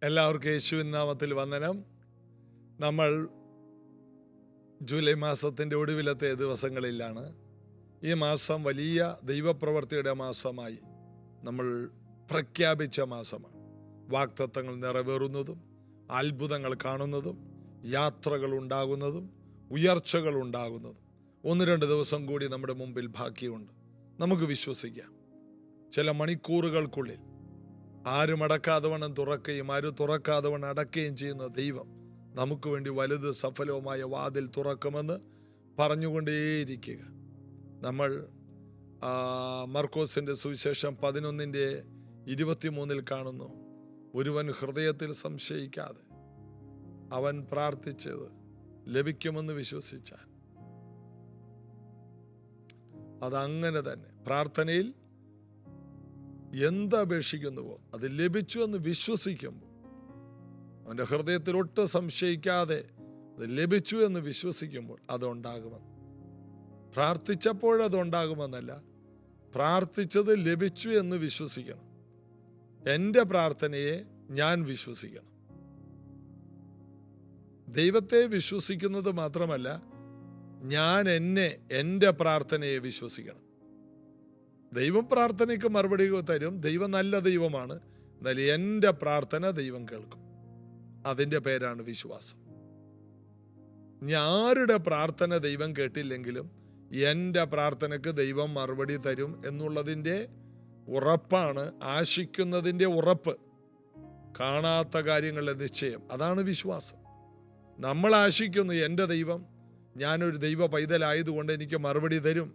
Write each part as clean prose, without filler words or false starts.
എല്ലാവർക്കും യേശുവിൻ നാമത്തിൽ വന്ദനം. നമ്മൾ ജൂലൈ മാസത്തിൻ്റെ ഒടുവിലത്തെ ദിവസങ്ങളിലാണ്. ഈ മാസം വലിയ ദൈവപ്രവൃത്തിയുടെ മാസമായി നമ്മൾ പ്രഖ്യാപിച്ച മാസമാണ്. വാഗ്ദത്തങ്ങൾ നിറവേറുന്നതും അത്ഭുതങ്ങൾ കാണുന്നതും യാത്രകൾ ഉണ്ടാകുന്നതും ഉയർച്ചകൾ ഉണ്ടാകുന്നതും 1-2 ദിവസം കൂടി നമ്മുടെ മുമ്പിൽ ബാക്കിയുണ്ട്. നമുക്ക് വിശ്വസിക്കാം, ചില മണിക്കൂറുകൾക്കുള്ളിൽ ആരും അടക്കാതെ വണ്ണം തുറക്കുകയും ആരും തുറക്കാതെ വണ്ണം അടക്കുകയും ചെയ്യുന്ന ദൈവം നമുക്ക് വേണ്ടി വലുത് സഫലവുമായ വാതിൽ തുറക്കുമെന്ന് പറഞ്ഞുകൊണ്ടേയിരിക്കുക. നമ്മൾ മർക്കോസിൻ്റെ സുവിശേഷം 11:23 കാണുന്നു, ഒരുവൻ ഹൃദയത്തിൽ സംശയിക്കാതെ അവൻ പ്രാർത്ഥിച്ചത് ലഭിക്കുമെന്ന് വിശ്വസിച്ചാൽ അതങ്ങനെ തന്നെ. പ്രാർത്ഥനയിൽ എന്തപേക്ഷിക്കുന്നുവോ അത് ലഭിച്ചു എന്ന് വിശ്വസിക്കുമ്പോൾ, അവൻ്റെ ഹൃദയത്തിൽ ഒട്ടും സംശയിക്കാതെ അത് ലഭിച്ചു എന്ന് വിശ്വസിക്കുമ്പോൾ അതുണ്ടാകുമെന്ന്. പ്രാർത്ഥിച്ചപ്പോഴതുണ്ടാകുമെന്നല്ല, പ്രാർത്ഥിച്ചത് ലഭിച്ചു എന്ന് വിശ്വസിക്കണം. എൻ്റെ പ്രാർത്ഥനയെ ഞാൻ വിശ്വസിക്കണം. ദൈവത്തെ വിശ്വസിക്കുന്നത് മാത്രമല്ല, ഞാൻ എൻ്റെ പ്രാർത്ഥനയെ വിശ്വസിക്കണം. ദൈവം പ്രാർത്ഥനയ്ക്ക് മറുപടി തരും. ദൈവം നല്ല ദൈവമാണ്. എന്നാൽ എൻ്റെ പ്രാർത്ഥന ദൈവം കേൾക്കും. അതിൻ്റെ പേരാണ് വിശ്വാസം. ആരുടെ പ്രാർത്ഥന ദൈവം കേട്ടില്ലെങ്കിലും എൻ്റെ പ്രാർത്ഥനയ്ക്ക് ദൈവം മറുപടി തരും എന്നുള്ളതിൻ്റെ ഉറപ്പാണ്, ആശിക്കുന്നതിൻ്റെ ഉറപ്പ്, കാണാത്ത കാര്യങ്ങളുടെ നിശ്ചയം. അതാണ് വിശ്വാസം. നമ്മൾ ആശിക്കുന്നു, എൻ്റെ ദൈവം, ഞാനൊരു ദൈവ പൈതലായതുകൊണ്ട് എനിക്ക് മറുപടി തരും,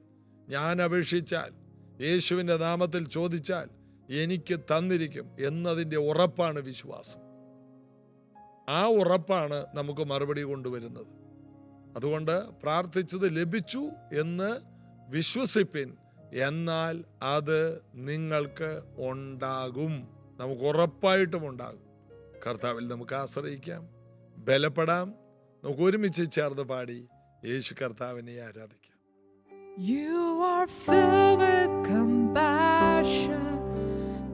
ഞാൻ അപേക്ഷിച്ചാൽ, യേശുവിൻ്റെ നാമത്തിൽ ചോദിച്ചാൽ എനിക്ക് തന്നിരിക്കും എന്നതിൻ്റെ ഉറപ്പാണ് വിശ്വാസം. ആ ഉറപ്പാണ് നമുക്ക് മറുപടി കൊണ്ടുവരുന്നത്. അതുകൊണ്ട് പ്രാർത്ഥിച്ചത് ലഭിച്ചു എന്ന് വിശ്വസിപ്പിൻ, എന്നാൽ അത് നിങ്ങൾക്ക് ഉണ്ടാകും. നമുക്ക് ഉറപ്പായിട്ടും ഉണ്ടാകും. കർത്താവിൽ നമുക്ക് ആശ്രയിക്കാം, ബലപ്പെടാം. നമുക്ക് ഒരുമിച്ച് ചേർന്ന് പാടി യേശു കർത്താവിനെ ആരാധിക്കാം. You are filled with compassion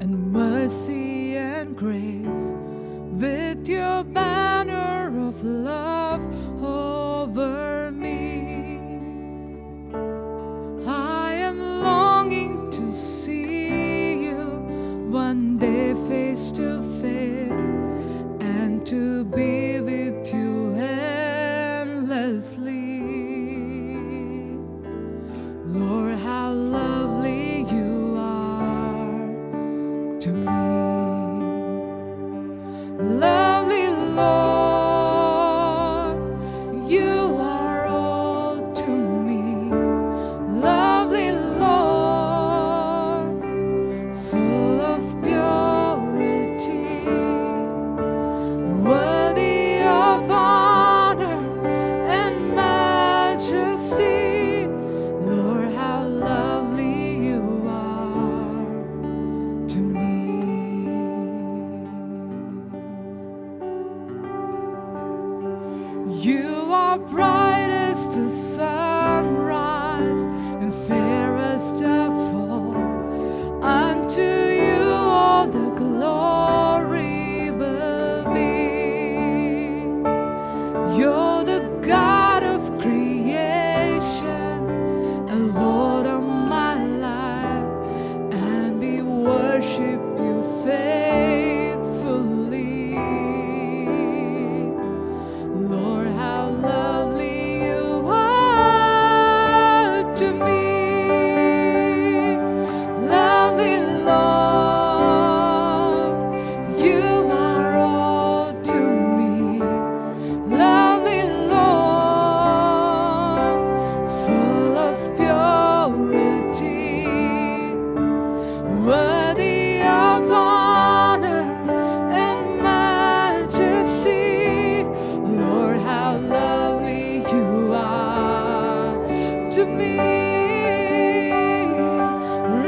and mercy and grace, with your banner of love over me. I am longing to see you one day face to face, and to be with you endlessly. Lord, how lovely you are to me. Lovely Lord, you are all to me. Lovely Lord, full of purity, worthy of honor and majesty. Lord, how lovely you are to me. You are bright as the sunrise and fairest of all. Unto you all the glory will be. You're the God of creation and Lord of my life, and we worship you faithfully. Lord, how lovely you are to me. Lovely Lord, you are all to me. Lovely Lord, full of purity, worthy of honor and majesty. Lord, how lovely you are to me.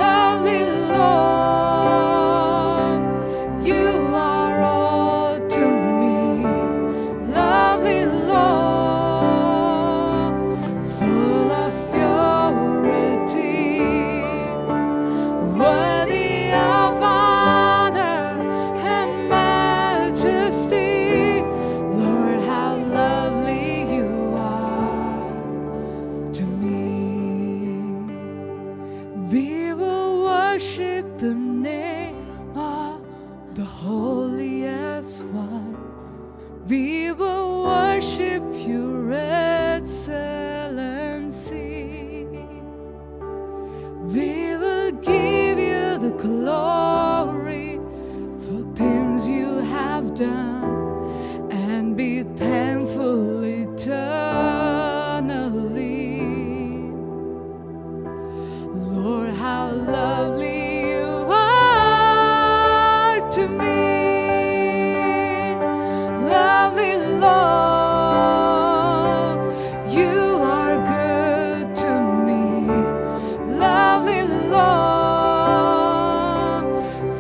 Lovely Lord, you are all holy as one. We will worship your excellency. We will give you the glory for things you have done, and be thankful eternally. Lord, how lovely you are to me. Lovely Lord, you are good to me. Lovely Lord,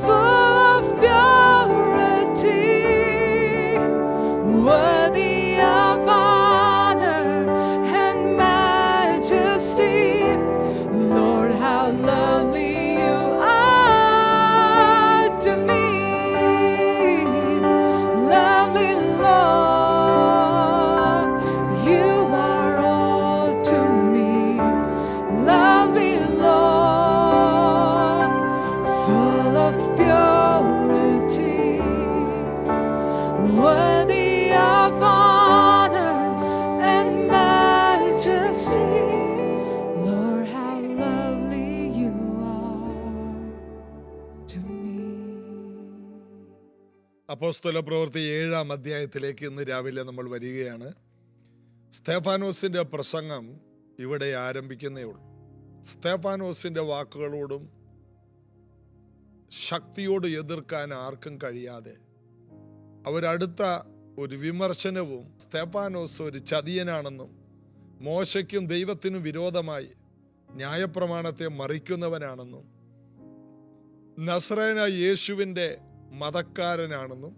full of purity, worthy of honor and majesty. Lord, how lovely you are to me. Lovely Lord, you are all to me. Lovely Lord, full of purity, worthy of honor and majesty. Lord, how lovely you are to me. അപ്പോസ്തല പ്രവൃത്തി 7-ാം അധ്യായത്തിലേക്ക് ഇന്ന് രാവിലെ നമ്മൾ വരികയാണ്. സ്തേഫാനോസിൻ്റെ പ്രസംഗം ഇവിടെ ആരംഭിക്കുന്നേ ഉള്ളൂ. സ്തേഫാനോസിൻ്റെ വാക്കുകളോടും ശക്തിയോട് എതിർക്കാൻ ആർക്കും കഴിയാതെ അവരടുത്ത ഒരു വിമർശനവും സ്തേഫാനോസ് ഒരു ചതിയനാണെന്നും മോശയ്ക്കും ദൈവത്തിനും വിരോധമായി ന്യായപ്രമാണത്തെ മറിക്കുന്നവനാണെന്നും നസറേനായ യേശുവിൻ്റെ മതക്കാരനാണെന്നും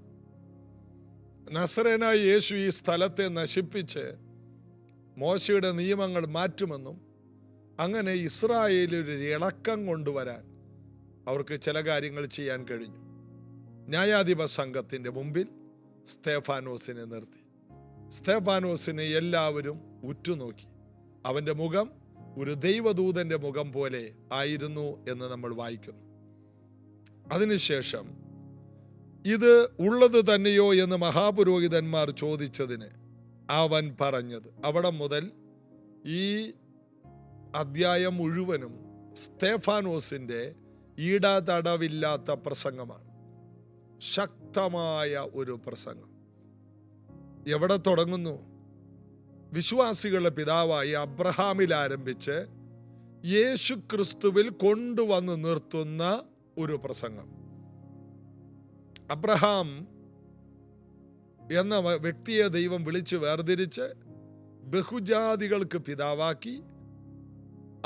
നസറേനായ യേശു ഈ സ്ഥലത്തെ നശിപ്പിച്ച് മോശയുടെ നിയമങ്ങൾ മാറ്റുമെന്നും അങ്ങനെ ഇസ്രായേലിൽ ഒരു ഇളക്കം കൊണ്ടുവരാൻ അവർക്ക് ചില കാര്യങ്ങൾ ചെയ്യാൻ കഴിഞ്ഞു. ന്യായാധിപ സംഘത്തിൻ്റെ മുമ്പിൽ സ്തേഫാനോസിനെ നിർത്തി. സ്തേഫാനോസിനെ എല്ലാവരും ഉറ്റുനോക്കി. അവൻ്റെ മുഖം ഒരു ദൈവദൂതൻ്റെ മുഖം പോലെ ആയിരുന്നു എന്ന് നമ്മൾ വായിക്കുന്നു. അതിനുശേഷം ഇത് ഉള്ളത് തന്നെയോ എന്ന് മഹാപുരോഹിതന്മാർ ചോദിച്ചതിന് അവൻ പറഞ്ഞത്, അവിടെ മുതൽ ഈ അധ്യായം മുഴുവനും സ്തേഫാനോസിൻ്റെ ഈടാതടവില്ലാത്ത പ്രസംഗമാണ്. ശക്തമായ ഒരു പ്രസംഗം. എവിടെ തുടങ്ങുന്നു? വിശ്വാസികളുടെ പിതാവായി അബ്രഹാമിൽ ആരംഭിച്ച് യേശു ക്രിസ്തുവിൽ കൊണ്ടുവന്ന് നിർത്തുന്ന ഒരു പ്രസംഗം. അബ്രഹാം എന്ന വ്യക്തിയെ ദൈവം വിളിച്ച് വേർതിരിച്ച് ബഹുജാതികൾക്ക് പിതാവാക്കി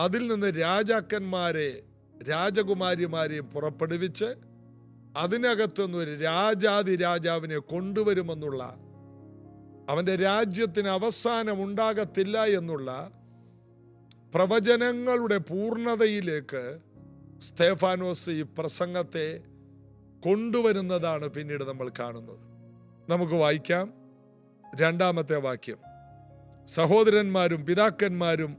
അതിൽ നിന്ന് രാജാക്കന്മാരെ രാജകുമാരിമാരെയും പുറപ്പെടുവിച്ച് അതിനകത്തുനിന്ന് ഒരു രാജാതി രാജാവിനെ കൊണ്ടുവരുമെന്നുള്ള, അവൻ്റെ രാജ്യത്തിന് അവസാനം ഉണ്ടാകത്തില്ല എന്നുള്ള പ്രവചനങ്ങളുടെ പൂർണ്ണതയിലേക്ക് സ്തേഫാനോസ് ഈ പ്രസംഗത്തെ കൊണ്ടുവരുന്നതാണ് പിന്നീട് നമ്മൾ കാണുന്നത്. നമുക്ക് വായിക്കാം 2-ാമത്തെ വാക്യം. സഹോദരന്മാരും പിതാക്കന്മാരും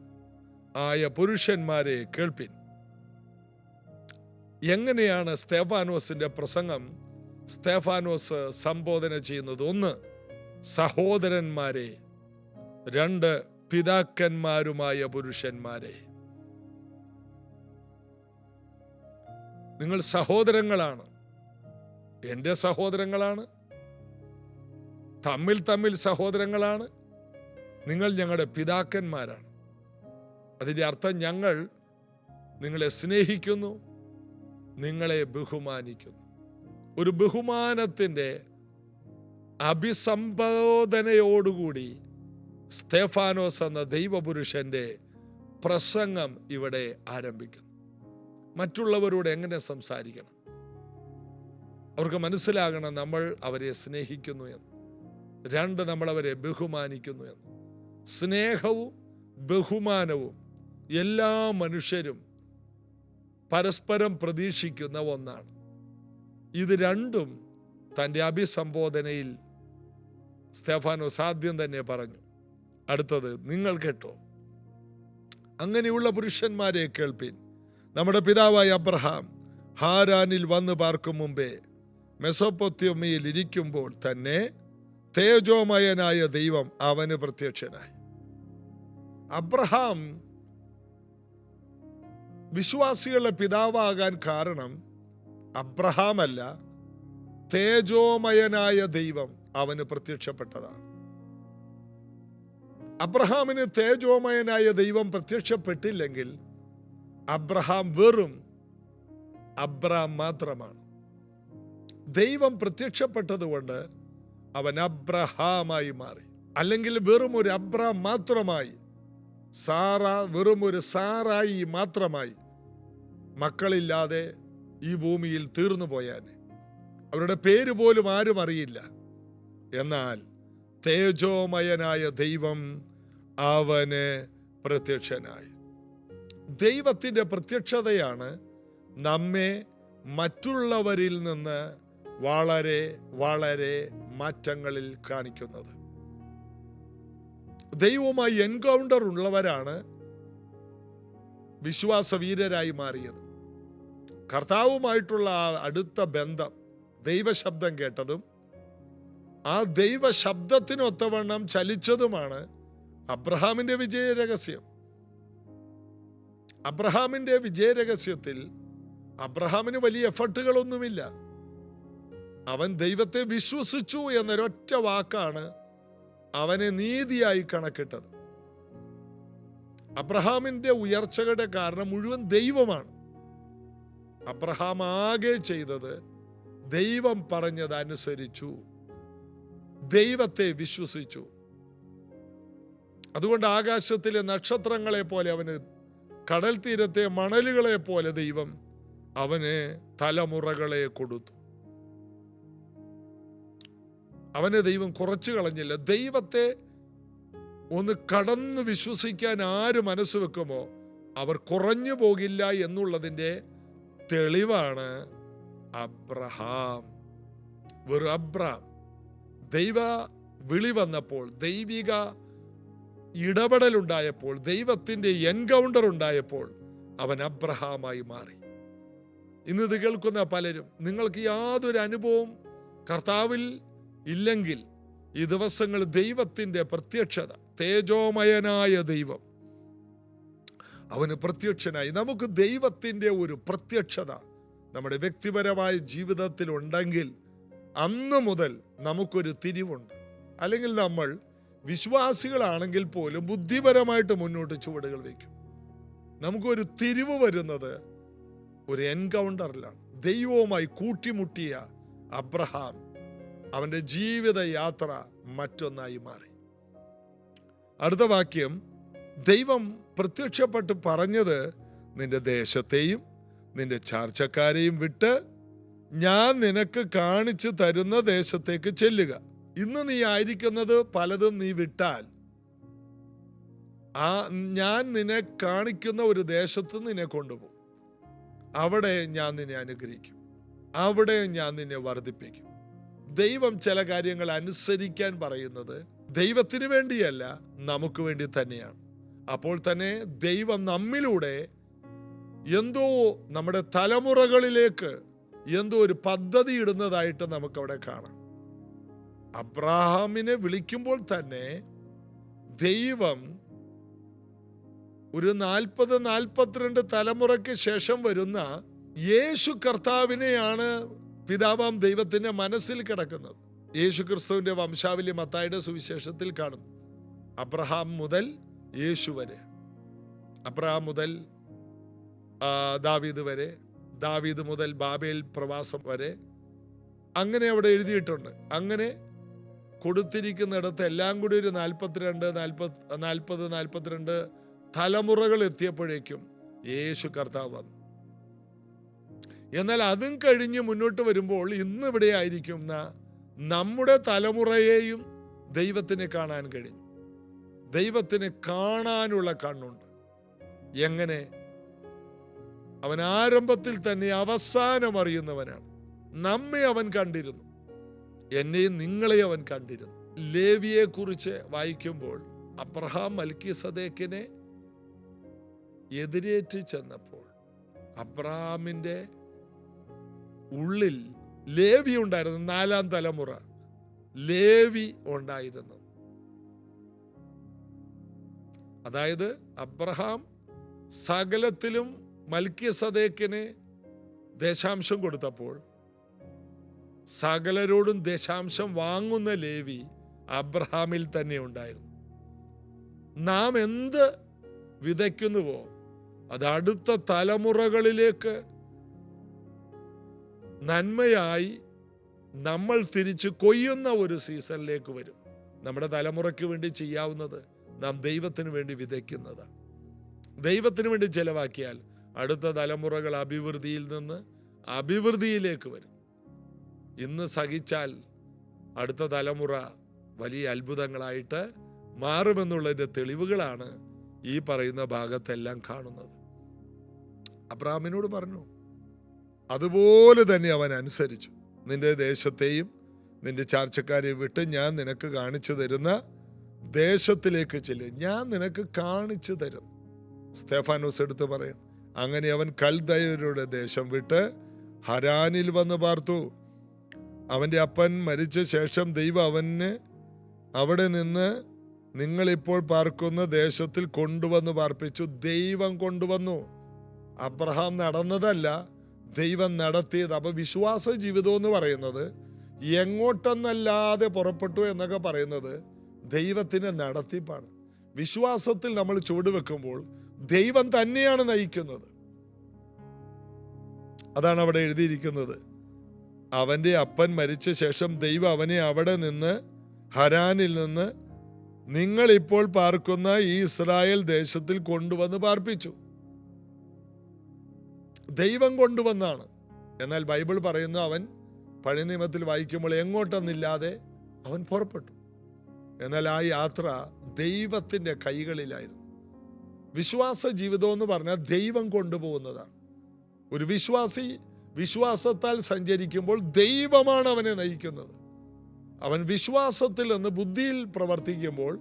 ആയ പുരുഷന്മാരെ കേൾപ്പിൻ. എങ്ങനെയാണ് സ്തേഫാനോസിന്റെ പ്രസംഗം സ്തേഫാനോസ് സംബോധന ചെയ്യുന്നത്? 1, സഹോദരന്മാരെ. 2, പിതാക്കന്മാരുമായ പുരുഷന്മാരെ. നിങ്ങൾ സഹോദരങ്ങളാണ്, എൻ്റെ സഹോദരങ്ങളാണ്, തമ്മിൽ സഹോദരങ്ങളാണ്. നിങ്ങൾ ഞങ്ങളുടെ പിതാക്കന്മാരാണ്. അതിൻ്റെ അർത്ഥം ഞങ്ങൾ നിങ്ങളെ സ്നേഹിക്കുന്നു, നിങ്ങളെ ബഹുമാനിക്കുന്നു. ഒരു ബഹുമാനത്തിൻ്റെ അഭിസംബോധനയോടുകൂടി സ്തേഫാനോസ് എന്ന ദൈവപുരുഷന്റെ പ്രസംഗം ഇവിടെ ആരംഭിക്കുന്നു. മറ്റുള്ളവരോട് എങ്ങനെ സംസാരിക്കണം? അവർക്ക് മനസ്സിലാകണം നമ്മൾ അവരെ സ്നേഹിക്കുന്നു എന്ന്. 2, നമ്മൾ അവരെ ബഹുമാനിക്കുന്നു എന്ന്. സ്നേഹവും ബഹുമാനവും എല്ലാ മനുഷ്യരും പരസ്പരം പ്രതീക്ഷിക്കുന്ന ഒന്നാണ്. ഇത് രണ്ടും തൻ്റെ അഭിസംബോധനയിൽ സ്തേഫാനോസ് ആദ്യം തന്നെ പറഞ്ഞു. അടുത്തത്, നിങ്ങൾ കേട്ടോ, അങ്ങനെയുള്ള പുരുഷന്മാരെ കേൾപ്പിൻ. നമ്മുടെ പിതാവായ അബ്രഹാം ഹാരാനിൽ വന്ന് പാർക്കും മുമ്പേ മെസൊപ്പൊത്യോമിയയിൽ ഇരിക്കുമ്പോൾ തന്നെ തേജോമയനായ ദൈവം അവന് പ്രത്യക്ഷനായി. അബ്രഹാം വിശ്വാസികളുടെ പിതാവാകാൻ കാരണം അബ്രഹാം അല്ല, തേജോമയനായ ദൈവം അവന് പ്രത്യക്ഷപ്പെട്ടതാണ്. അബ്രഹാമിന് തേജോമയനായ ദൈവം പ്രത്യക്ഷപ്പെട്ടില്ലെങ്കിൽ അബ്രഹാം വെറും അബ്രാം മാത്രമാണ്. ദൈവം പ്രത്യക്ഷപ്പെട്ടതുകൊണ്ട് അവൻ അബ്രഹാമായി മാറി. അല്ലെങ്കിൽ വെറും ഒരു അബ്രാം മാത്രമായി, സാറ വെറും ഒരു സാറായി മാത്രമായി മക്കളില്ലാതെ ഈ ഭൂമിയിൽ തീർന്നു പോയാനെ. അവരുടെ പേര് പോലും ആരും അറിയില്ല. എന്നാൽ തേജോമയനായ ദൈവം അവന് പ്രത്യക്ഷനായി. ദൈവത്തിൻ്റെ പ്രത്യക്ഷതയാണ് നമ്മെ മറ്റുള്ളവരിൽ നിന്ന് വളരെ വളരെ മാറ്റങ്ങളിൽ കാണിക്കുന്നത്. ദൈവവുമായി എൻകൗണ്ടർ ഉള്ളവരാണ് വിശ്വാസവീരരായി മാറിയത്. കർത്താവുമായിട്ടുള്ള ആ അടുത്ത ബന്ധം, ദൈവശബ്ദം കേട്ടതും ആ ദൈവശബ്ദത്തിനൊത്തവണ്ണം ചലിച്ചതുമാണ് അബ്രഹാമിന്റെ വിജയരഹസ്യം. അബ്രഹാമിന്റെ വിജയരഹസ്യത്തിൽ അബ്രഹാമിന് വലിയ എഫർട്ടുകളൊന്നുമില്ല. അവൻ ദൈവത്തെ വിശ്വസിച്ചു എന്നൊരൊറ്റ വാക്കാണ് അവനെ നീതിയായി കണക്കിട്ടത്. അബ്രഹാമിന്റെ ഉയർച്ചകളുടെ കാരണം മുഴുവൻ ദൈവമാണ്. അബ്രഹാം ആകെ ചെയ്തത് ദൈവം പറഞ്ഞത് അനുസരിച്ചു, ദൈവത്തെ വിശ്വസിച്ചു. അതുകൊണ്ട് ആകാശത്തിലെ നക്ഷത്രങ്ങളെ പോലെ അവന്, കടൽ തീരത്തെ മണലുകളെ പോലെ ദൈവം അവന് തലമുറകളെ കൊടുത്തു. അവനെ ദൈവം കുറച്ചു കളഞ്ഞില്ല. ദൈവത്തെ ഒന്ന് കടന്ന് വിശ്വസിക്കാൻ ആര് മനസ്സ് വെക്കുമോ അവർ കുറഞ്ഞു പോകില്ല എന്നുള്ളതിൻ്റെ തെളിവാണ് അബ്രഹാം. വെറും അബ്രാം. ദൈവ വിളി വന്നപ്പോൾ, ദൈവിക ഇടപെടലുണ്ടായപ്പോൾ, ദൈവത്തിൻ്റെ എൻകൗണ്ടർ ഉണ്ടായപ്പോൾ അവൻ അബ്രഹാമായി മാറി. ഇന്ന് ഇത് കേൾക്കുന്ന പലരും, നിങ്ങൾക്ക് യാതൊരു അനുഭവം കർത്താവിൽ ഇല്ലെങ്കിൽ ഈ ദിവസങ്ങൾ ദൈവത്തിൻ്റെ പ്രത്യക്ഷത, തേജോമയനായ ദൈവം അവന് പ്രത്യക്ഷനായി. നമുക്ക് ദൈവത്തിൻ്റെ ഒരു പ്രത്യക്ഷത നമ്മുടെ വ്യക്തിപരമായ ജീവിതത്തിൽ ഉണ്ടെങ്കിൽ അന്ന് മുതൽ നമുക്കൊരു തിരിവുണ്ട്. അല്ലെങ്കിൽ നമ്മൾ വിശ്വാസികളാണെങ്കിൽ പോലും ബുദ്ധിപരമായിട്ട് മുന്നോട്ട് ചുവടുകൾ വയ്ക്കും. നമുക്കൊരു തിരിവ് വരുന്നത് ഒരു എൻകൗണ്ടറിലാണ്. ദൈവവുമായി കൂട്ടിമുട്ടിയ അബ്രഹാം, അവൻ്റെ ജീവിത യാത്ര മറ്റൊന്നായി മാറി. അടുത്ത വാക്യം, ദൈവം പ്രത്യക്ഷപ്പെട്ട് പറഞ്ഞത്, നിന്റെ ദേശത്തെയും നിന്റെ ചാർച്ചക്കാരെയും വിട്ട് ഞാൻ നിനക്ക് കാണിച്ചു തരുന്ന ദേശത്തേക്ക് ചെല്ലുക. ഇന്ന് നീ ആയിരിക്കുന്നത് പലതും നീ വിട്ടാൽ ഞാൻ നിന്നെ കാണിക്കുന്ന ഒരു ദേശത്ത് നിന്നെ കൊണ്ടുപോകും. അവിടെ ഞാൻ നിന്നെ അനുഗ്രഹിക്കും, അവിടെ ഞാൻ നിന്നെ വർദ്ധിപ്പിക്കും. ദൈവം ചില കാര്യങ്ങൾ അനുസരിക്കാൻ പറയുന്നത് ദൈവത്തിന് വേണ്ടിയല്ല, നമുക്ക് വേണ്ടി തന്നെയാണ്. അപ്പോൾ തന്നെ ദൈവം നമ്മിലൂടെ എന്തോ നമ്മുടെ തലമുറകളിലേക്ക് എന്തോ ഒരു പദ്ധതി ഇടുന്നതായിട്ട് നമുക്കവിടെ കാണാം. അബ്രഹാമിനെ വിളിക്കുമ്പോൾ തന്നെ ദൈവം ഒരു 40-42 തലമുറയ്ക്ക് ശേഷം വരുന്ന യേശു കർത്താവിനെയാണ് പിതാവാം ദൈവത്തിന്റെ മനസ്സിൽ കിടക്കുന്നത്. യേശു ക്രിസ്തുവിന്റെ വംശാവലി മത്തായിയുടെ സുവിശേഷത്തിൽ കാണുന്നു. അബ്രഹാം മുതൽ യേശു വരെ, അബ്രഹാം മുതൽ ദാവീദ് വരെ, ദാവീദ് മുതൽ ബാബേൽ പ്രവാസം വരെ, അങ്ങനെ അവിടെ എഴുതിയിട്ടുണ്ട്. അങ്ങനെ കൊടുത്തിരിക്കുന്നിടത്ത് എല്ലാം കൂടി ഒരു 40-42 തലമുറകൾ എത്തിയപ്പോഴേക്കും യേശു കർത്താവ് വന്നു. എന്നാൽ അതും കഴിഞ്ഞ് മുന്നോട്ട് വരുമ്പോൾ ഇന്നിവിടെ ആയിരിക്കുന്ന നമ്മുടെ തലമുറയെയും ദൈവത്തിന് കാണാൻ കഴിഞ്ഞു. ദൈവത്തിന് കാണാനുള്ള കണ്ണുണ്ട്. എങ്ങനെ? അവൻ ആരംഭത്തിൽ തന്നെ അവസാനം അറിയുന്നവനാണ്. നമ്മെ അവൻ കണ്ടിരുന്നു, എന്നെയും നിങ്ങളെ അവൻ കണ്ടിരുന്നു. ലേവിയെ കുറിച്ച് വായിക്കുമ്പോൾ അബ്രഹാം മൽക്കീസദേക്കിനെ എതിരേറ്റ് ചെന്നപ്പോൾ അബ്രഹാമിൻ്റെ ഉള്ളിൽ ലേവി ഉണ്ടായിരുന്നു, 4-ാം തലമുറ ലേവി ഉണ്ടായിരുന്നു. അതായത് അബ്രഹാം സകലത്തിലും മൽക്കിസദേക്കിന് ദശാംശം കൊടുത്തപ്പോൾ സകലരോടും ദശാംശം വാങ്ങുന്ന ലേവി അബ്രഹാമിൽ തന്നെ ഉണ്ടായിരുന്നു. നാം എന്ത് വിതയ്ക്കുന്നുവോ അത് അടുത്ത തലമുറകളിലേക്ക് നന്മയായി നമ്മൾ തിരിച്ചു കൊയ്യുന്ന ഒരു സീസണിലേക്ക് വരും. നമ്മുടെ തലമുറയ്ക്ക് വേണ്ടി ചെയ്യാവുന്നത് നാം ദൈവത്തിന് വേണ്ടി വിതയ്ക്കുന്നതാണ്. ദൈവത്തിന് വേണ്ടി ചെലവാക്കിയാൽ അടുത്ത തലമുറകൾ അഭിവൃദ്ധിയിൽ നിന്ന് അഭിവൃദ്ധിയിലേക്ക് വരും. ഇന്ന് സഹിച്ചാൽ അടുത്ത തലമുറ വലിയ അത്ഭുതങ്ങളായിട്ട് മാറുമെന്നുള്ളതിൻ്റെ തെളിവുകളാണ് ഈ പറയുന്ന ഭാഗത്തെല്ലാം കാണുന്നത്. അബ്രഹാമിനോട് പറഞ്ഞു, അതുപോലെ തന്നെ അവൻ അനുസരിച്ചു. നിന്റെ ദേശത്തെയും നിന്റെ ചാർച്ചക്കാരെയും വിട്ട് ഞാൻ നിനക്ക് കാണിച്ചു തരുന്ന ദേശത്തിലേക്ക് ചെല്ലുക. ഞാൻ നിനക്ക് കാണിച്ചു തരുന്നു. സ്തെഫാനോസ് എടുത്ത് പറയും, അങ്ങനെ അവൻ കൽദയരുടെ ദേശം വിട്ട് ഹരാനിൽ വന്ന് പാർത്തു. അവൻ്റെ അപ്പൻ മരിച്ച ശേഷം ദൈവം അവന് അവിടെ നിന്ന് നിങ്ങളിപ്പോൾ പാർക്കുന്ന ദേശത്തിൽ കൊണ്ടുവന്ന് പാർപ്പിച്ചു. ദൈവം കൊണ്ടുവന്നു, അബ്രഹാം നടന്നതല്ല, ദൈവം നടത്തിയത്. അപ്പൊ വിശ്വാസ ജീവിതം എന്ന് പറയുന്നത് എങ്ങോട്ടെന്നല്ലാതെ പുറപ്പെട്ടു എന്നൊക്കെ പറയുന്നത് ദൈവത്തിന്റെ നടത്തിപ്പാണ്. വിശ്വാസത്തിൽ നമ്മൾ ചുവടുവെക്കുമ്പോൾ ദൈവം തന്നെയാണ് നയിക്കുന്നത്. അതാണ് അവിടെ എഴുതിയിരിക്കുന്നത്. അവന്റെ അപ്പൻ മരിച്ച ശേഷം ദൈവം അവനെ അവിടെ നിന്ന് ഹരാനിൽ നിന്ന് നിങ്ങൾ ഇപ്പോൾ പാർക്കുന്ന ഈ ഇസ്രായേൽ ദേശത്തിൽ കൊണ്ടുവന്ന് പാർപ്പിച്ചു. ദൈവം കൊണ്ടുവന്നാണ്. എന്നാൽ ബൈബിൾ പറയുന്നു അവൻ പഴയ നിയമത്തിൽ വായിക്കുമ്പോൾ എങ്ങോട്ടെന്നില്ലാതെ അവൻ പുറപ്പെട്ടു. എന്നാൽ ആ യാത്ര ദൈവത്തിൻ്റെ കൈകളിലായിരുന്നു. വിശ്വാസ ജീവിതം എന്ന് പറഞ്ഞാൽ ദൈവം കൊണ്ടുപോകുന്നതാണ്. ഒരു വിശ്വാസി വിശ്വാസത്താൽ സഞ്ചരിക്കുമ്പോൾ ദൈവമാണ് അവനെ നയിക്കുന്നത്. അവൻ വിശ്വാസത്തിൽ നിന്ന് ബുദ്ധിയിൽ പ്രവർത്തിക്കുമ്പോൾ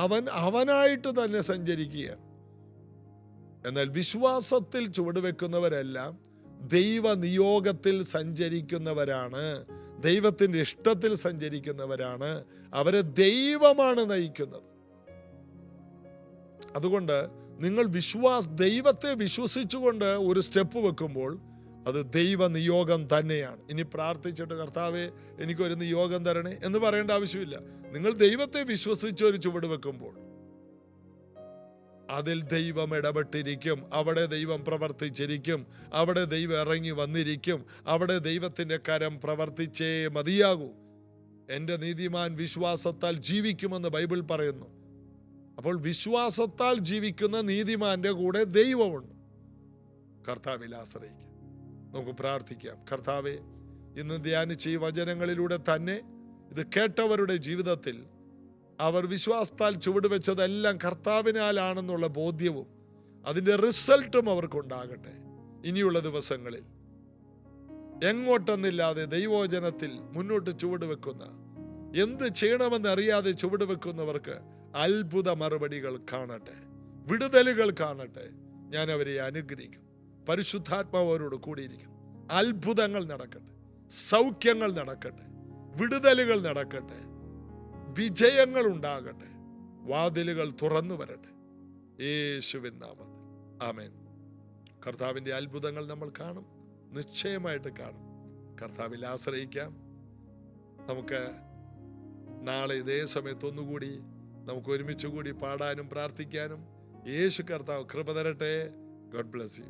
അവൻ അവനായിട്ട് തന്നെ സഞ്ചരിക്കുകയാണ്. എന്നാൽ വിശ്വാസത്തിൽ ചുവടുവെക്കുന്നവരെല്ലാം ദൈവ നിയോഗത്തിൽ സഞ്ചരിക്കുന്നവരാണ്, ദൈവത്തിൻ്റെ ഇഷ്ടത്തിൽ സഞ്ചരിക്കുന്നവരാണ്. അവരെ ദൈവമാണ് നയിക്കുന്നത്. അതുകൊണ്ട് നിങ്ങൾ ദൈവത്തെ വിശ്വസിച്ചുകൊണ്ട് ഒരു സ്റ്റെപ്പ് വെക്കുമ്പോൾ അത് ദൈവ നിയോഗം തന്നെയാണ്. ഇനി പ്രാർത്ഥിച്ചിട്ട് കർത്താവേ എനിക്കൊരു നിയോഗം തരണേ എന്ന് പറയേണ്ട ആവശ്യമില്ല. നിങ്ങൾ ദൈവത്തെ വിശ്വസിച്ച് ഒരു ചുവട് വെക്കുമ്പോൾ അതിൽ ദൈവം ഇടപെട്ടിരിക്കും. അവിടെ ദൈവം പ്രവർത്തിച്ചിരിക്കും. അവിടെ ദൈവം ഇറങ്ങി വന്നിരിക്കും. അവിടെ ദൈവത്തിൻ്റെ കരം പ്രവർത്തിച്ചേ മതിയാകൂ. എൻ്റെ നീതിമാൻ വിശ്വാസത്താൽ ജീവിക്കുമെന്ന് ബൈബിൾ പറയുന്നു. അപ്പോൾ വിശ്വാസത്താൽ ജീവിക്കുന്ന നീതിമാന്റെ കൂടെ ദൈവമുണ്ട്. കർത്താവിൽ ആശ്രയിക്കാം. നമുക്ക് പ്രാർത്ഥിക്കാം. കർത്താവെ, ഇന്ന് ധ്യാനിച്ച ഈ വചനങ്ങളിലൂടെ തന്നെ ഇത് കേട്ടവരുടെ ജീവിതത്തിൽ അവർ വിശ്വാസത്താൽ ചുവടുവെച്ചതെല്ലാം കർത്താവിനാലാണെന്നുള്ള ബോധ്യവും അതിൻ്റെ റിസൾട്ടും അവർക്കുണ്ടാകട്ടെ. ഇനിയുള്ള ദിവസങ്ങളിൽ എങ്ങോട്ടെന്നില്ലാതെ ദൈവവചനത്തിൽ മുന്നോട്ട് ചുവടുവെക്കുന്ന, എന്ത് ചെയ്യണമെന്നറിയാതെ ചുവടുവെക്കുന്നവർക്ക് അത്ഭുത മറുപടികൾ കാണട്ടെ, വിടുതലുകൾ കാണട്ടെ. ഞാൻ അവരെ അനുഗ്രഹിക്കും. പരിശുദ്ധാത്മാവ് അവരോട് കൂടിയിരിക്കും. അത്ഭുതങ്ങൾ നടക്കട്ടെ, സൗഖ്യങ്ങൾ നടക്കട്ടെ, വിടുതലുകൾ നടക്കട്ടെ, വിജയങ്ങൾ ഉണ്ടാകട്ടെ, വാതിലുകൾ തുറന്നു വരട്ടെ. യേശുവിൻ നാമത്തിൽ ആമേൻ. കർത്താവിൻ്റെ അത്ഭുതങ്ങൾ നമ്മൾ കാണും, നിശ്ചയമായിട്ട് കാണും. കർത്താവിൽ ആശ്രയിക്കാം. നമുക്ക് നാളെ ഇതേ സമയത്ത് ഒന്നുകൂടി നമുക്ക് ഒരുമിച്ച് കൂടി പാടാനും പ്രാർത്ഥിക്കാനും യേശു കർത്താവ് കൃപ തരട്ടെ. God bless you.